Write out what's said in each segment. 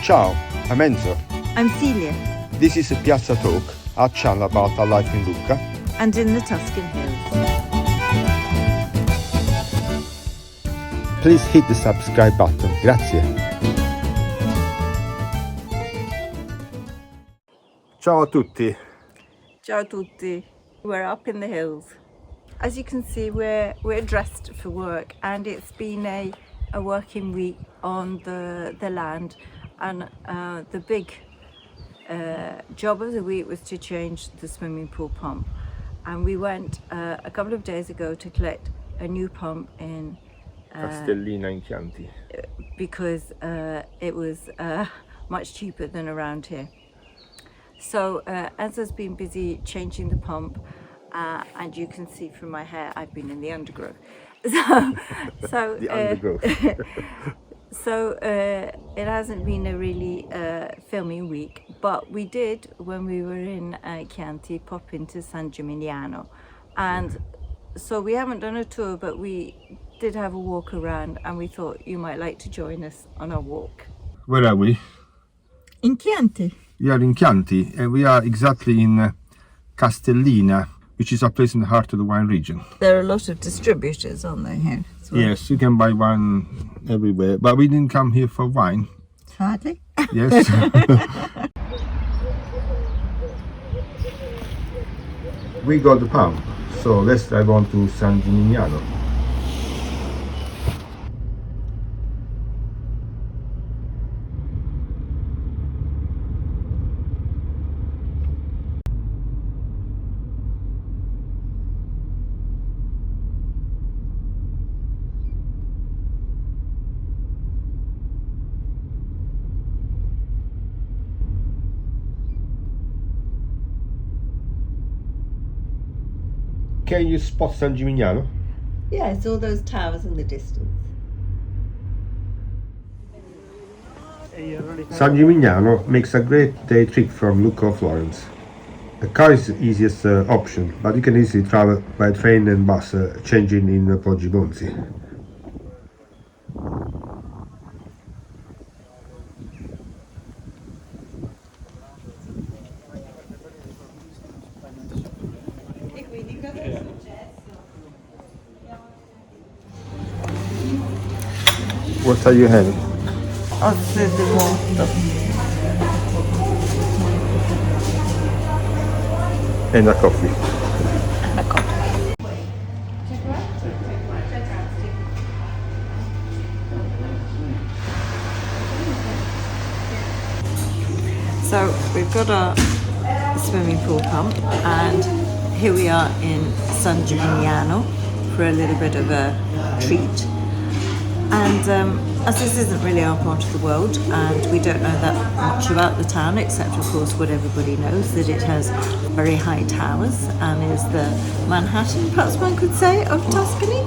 Ciao, I'm Enzo. I'm Celia. This is a Piazza Talk, our channel about our life in Lucca And in the Tuscan hills. Please hit the subscribe button. Grazie. Ciao a tutti. Ciao tutti. We're up in the hills. As you can see, we're dressed for work, and it's been a working week on the land, and the big job of the week was to change the swimming pool pump. And we went a couple of days ago to collect a new pump in Castellina in Chianti. because it was much cheaper than around here. So Enzo's been busy changing the pump, and you can see from my hair I've been in the undergrowth. So The undergrowth. So it hasn't been a really filming week, but we did, when we were in Chianti, pop into San Gimignano, and so we haven't done a tour, but we did have a walk around, and we thought you might like to join us on our walk. Where are we? In Chianti. We are in Chianti, and we are exactly in Castellina, which is a place in the heart of the wine region. There are a lot of distributors on there here as well. Yes, you can buy wine everywhere, but we didn't come here for wine. Hardly. Yes. We got the pump, so let's drive on to San Gimignano. Can you spot San Gimignano? Yeah, it's all those towers in the distance. San Gimignano makes a great day trip from Lucca or Florence. A car is the easiest option, but you can easily travel by train and bus, changing in Poggibonsi. What are you having? Osse di morto. And a coffee. So we've got our swimming pool pump, and here we are in San Gimignano for a little bit of a treat. And as this isn't really our part of the world, and we don't know that much about the town, except of course what everybody knows, that it has very high towers and is the Manhattan, perhaps one could say, of Tuscany.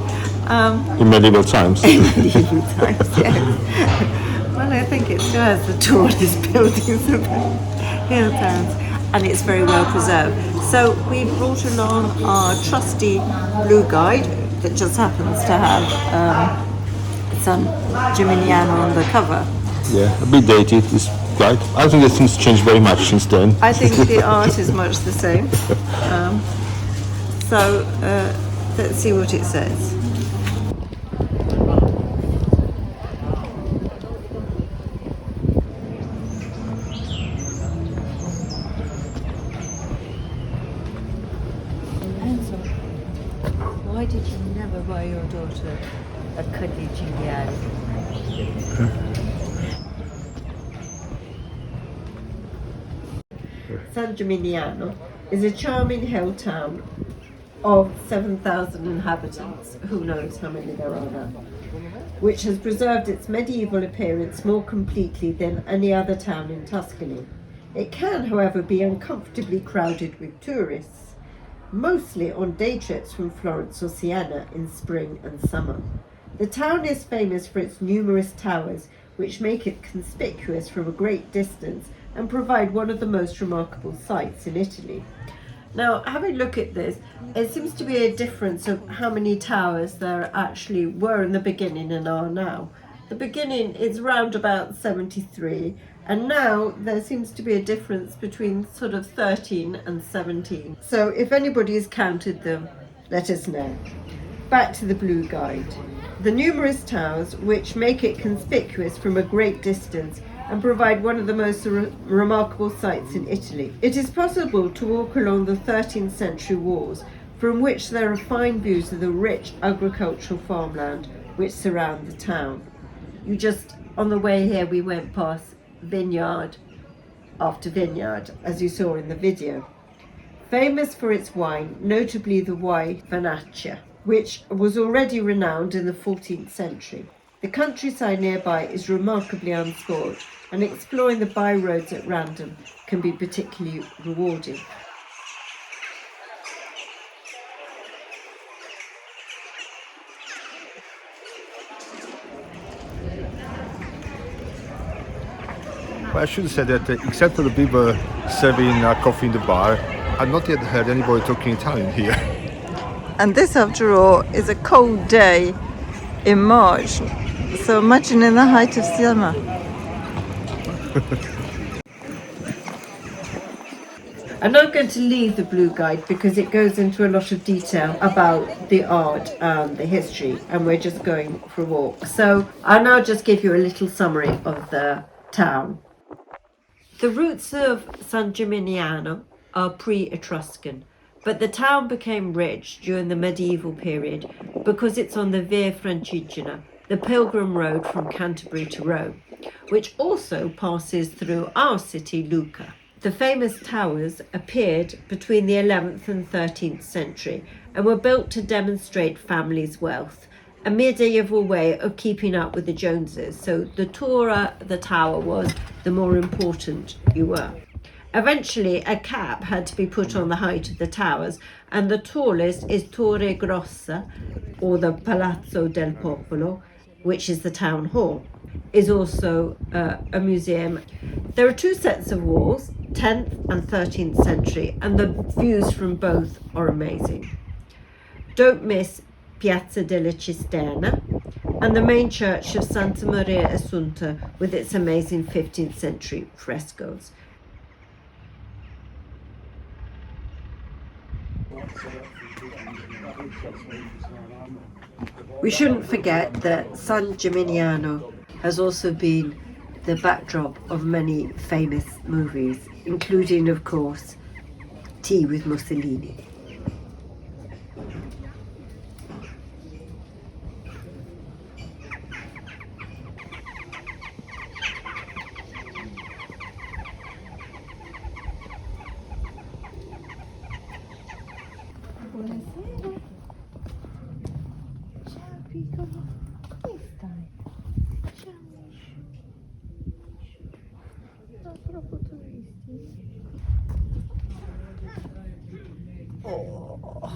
In medieval times. In medieval times, yes. Well, I think it still has the tallest buildings of the hill towns, and it's very well preserved. So we brought along our trusty blue guide that just happens to have San Gimignano on the cover. Yeah, a bit dated, this guide. I think that things changed very much since then. I think the art is much the same. So let's see what it says. Enzo, why did you never buy your daughter a Chianti? San Gimignano is a charming hill town of 7,000 inhabitants, who knows how many there are now, which has preserved its medieval appearance more completely than any other town in Tuscany. It can, however, be uncomfortably crowded with tourists, mostly on day trips from Florence or Siena in spring and summer. The town is famous for its numerous towers, which make it conspicuous from a great distance and provide one of the most remarkable sights in Italy. Now, having a look at this, it seems to be a difference of how many towers there actually were in the beginning and are now. the beginning is round about 73, and now there seems to be a difference between sort of 13 and 17. So if anybody has counted them, let us know. Back to the Blue Guide. The numerous towers, which make it conspicuous from a great distance and provide one of the most remarkable sights in Italy. It is possible to walk along the 13th century walls, from which there are fine views of the rich agricultural farmland which surround the town. On the way here, we went past vineyard after vineyard, as you saw in the video. Famous for its wine, notably the wine Vernaccia, which was already renowned in the 14th century. The countryside nearby is remarkably unscored, and exploring the byroads at random can be particularly rewarding. Well, I should say that except for the people serving coffee in the bar, I've not yet heard anybody talking Italian here. And this, after all, is a cold day in March. So imagine in the height of summer. I'm not going to leave the Blue Guide because it goes into a lot of detail about the art and the history, and we're just going for a walk. So I'll now just give you a little summary of the town. The roots of San Gimignano are pre-Etruscan, but the town became rich during the medieval period because it's on the Via Francigena, the pilgrim road from Canterbury to Rome, which also passes through our city, Lucca. The famous towers appeared between the 11th and 13th century and were built to demonstrate families' wealth, a medieval way of keeping up with the Joneses. So the taller the tower was, the more important you were. Eventually, a cap had to be put on the height of the towers, and the tallest is Torre Grossa, or the Palazzo del Popolo, which is the town hall, is also a museum. There are two sets of walls, 10th and 13th century, and the views from both are amazing. Don't miss Piazza della Cisterna and the main church of Santa Maria Assunta with its amazing 15th century frescoes. We shouldn't forget that San Gimignano has also been the backdrop of many famous movies, including, of course, Tea with Mussolini. Buonasera. Ciao piccolo. Come stai? Ciao Mishu. Sono troppo turisti. Oh.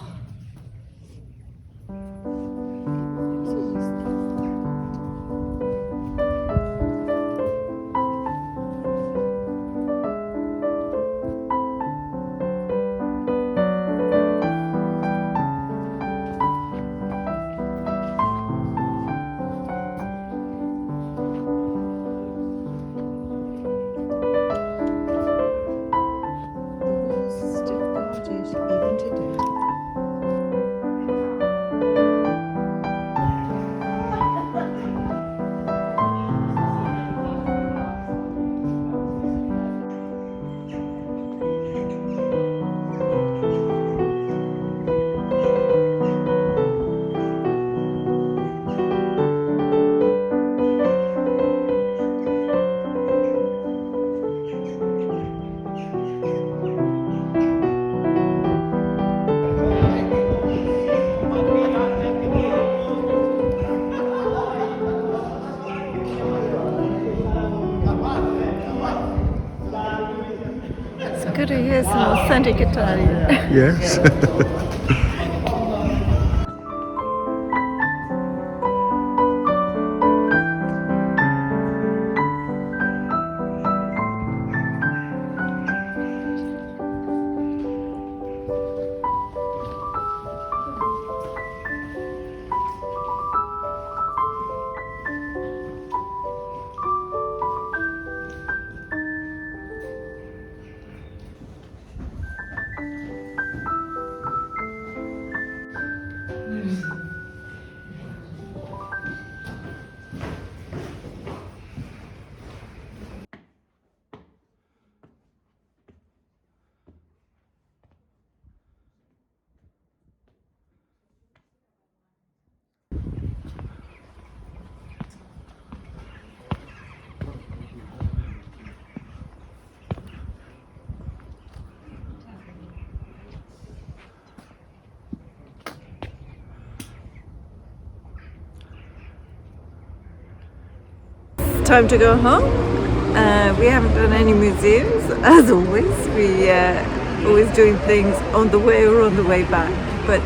Good to hear some authentic Italian. Yes. time to go home. We haven't done any museums, as always. We always doing things on the way or on the way back. But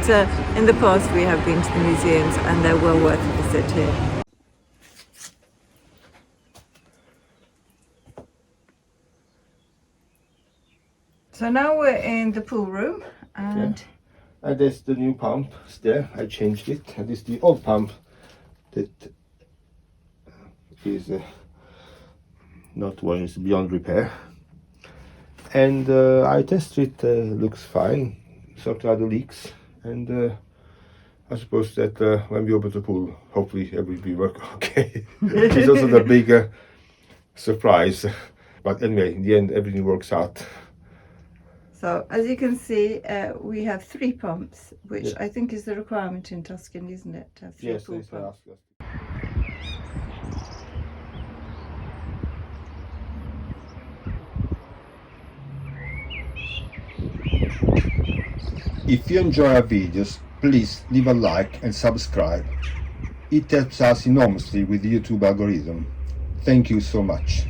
in the past we have been to the museums and they're well worth a visit here. So now we're in the pool room and And that's the new pump there. I changed it. And this is the old pump that is not one, it's beyond repair. And I tested it, looks fine. Sort of other leaks, and I suppose that when we open the pool, hopefully everything will work okay. It's also the bigger surprise, but anyway, in the end, everything works out. so as you can see, we have 3 pumps, which I think is the requirement in Tuscany, isn't it? To have 3 Yes, pool it's pumps. If you enjoy our videos, please leave a like and subscribe. It helps us enormously with the YouTube algorithm. Thank you so much.